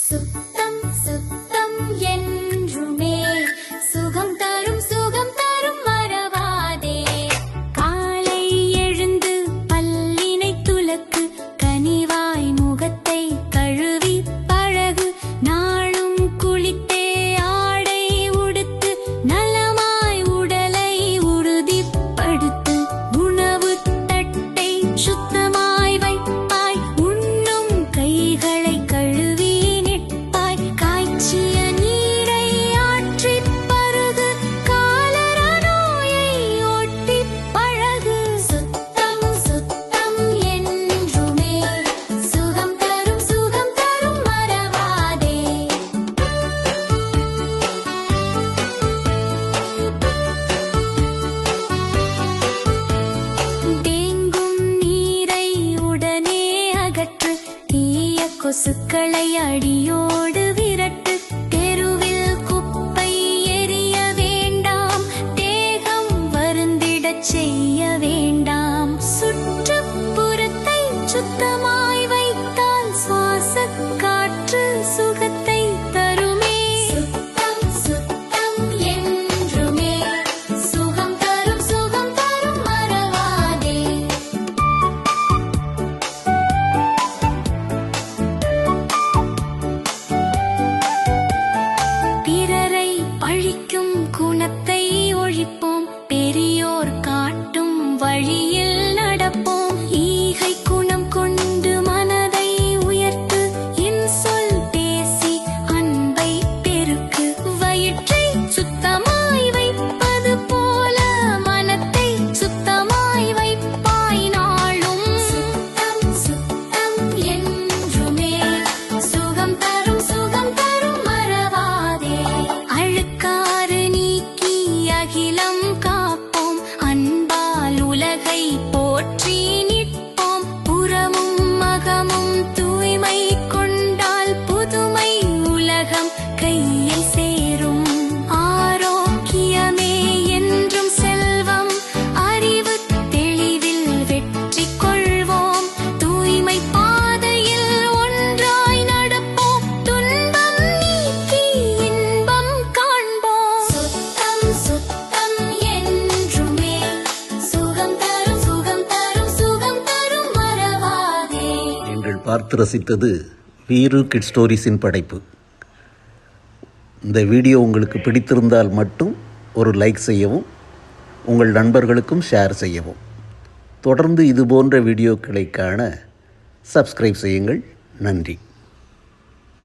சுத்தம் சுத்தம் என்றுமே சுகம் தரும் மறவாதே. காலை எழுந்து பல்லினை துலக்கு, கனிவாய் முகத்தை கழுவி பழகு. நாளும் குளித்தே ஆடை உடுத்து, நலமாய் உடலை உறுதிப்படுத்து. உணவு தட்டை சுத்தமாய் வைப்பாய், உண்ணும் கைகளை கழுவி நிற்பாய். காய்ச்சிய நீரை ஆற்றிப் பருகு, காலரா நோயை ஓட்டிப் பழகு. சுத்தம் சுத்தம் என்றுமே சுகம் தரும் மறவாதே. தேங்கும் நீரை உடனே அகற்று, தீய கொசுக்களை அடியோடு விரட்டு. தெருவில் குப்பை எறிய வேண்டாம், தேகம் வருந்திடச் செய்ய வேண்டாம். சுற்றுப்புறத்தை சுத்தமாய் வைத்தால் சுவாசக் காற்று சுகத்தை தருமே. சுத்தம் சுத்தம் என்றுமே சுகம் தரும் மறவாதே. பிறரை பழிக்கும் குணத்தை ஒழிப்போம், பெரியோர் காட்டும் வழியில் நடப்போம். ஈகை குணம் கொண்டு மனதை உயர்த்து, இன்சொல் பேசி அன்பை பெருக்கு. வயிற்றை சுத்தமாய் வைப்பது போல மனத்தை சுத்தமாய் வைப்பாய் நாளும். சுத்தம் சுத்தம் என்றுமே சுகம் தரும் மறவாதே. அழுக்காறு நீக்கி அகிலம் காப்போம், அன்பால் உலகை போற்றி நிற்போம். புறமும் மகமும் தூய்மை கொண்டால் புதுமை உலகம் கையில் சேரும். ஆரோக்கியமே என்றும் செல்வம், அறிவு தெளிவில் வெற்றி கொள்வோம். தூய்மை பாதையில் ஒன்றாய் நடப்போம், துன்பம் நீக்கி இன்பம் காண்போம். சுத்தம் சுத்தம் என்றுமே சுகம் தரும் மறவாதே. நீங்கள் பார்த்து ரசித்தது வீரு கிட்ஸ் ஸ்டோரிஸின் படைப்பு. இந்த வீடியோ உங்களுக்கு பிடித்திருந்தால் மட்டும் ஒரு லைக் செய்யவும், உங்கள் நண்பர்களுக்கும் ஷேர் செய்யவும். தொடர்ந்து இதுபோன்ற வீடியோக்களை காண சப்ஸ்கிரைப் செய்யுங்கள். நன்றி.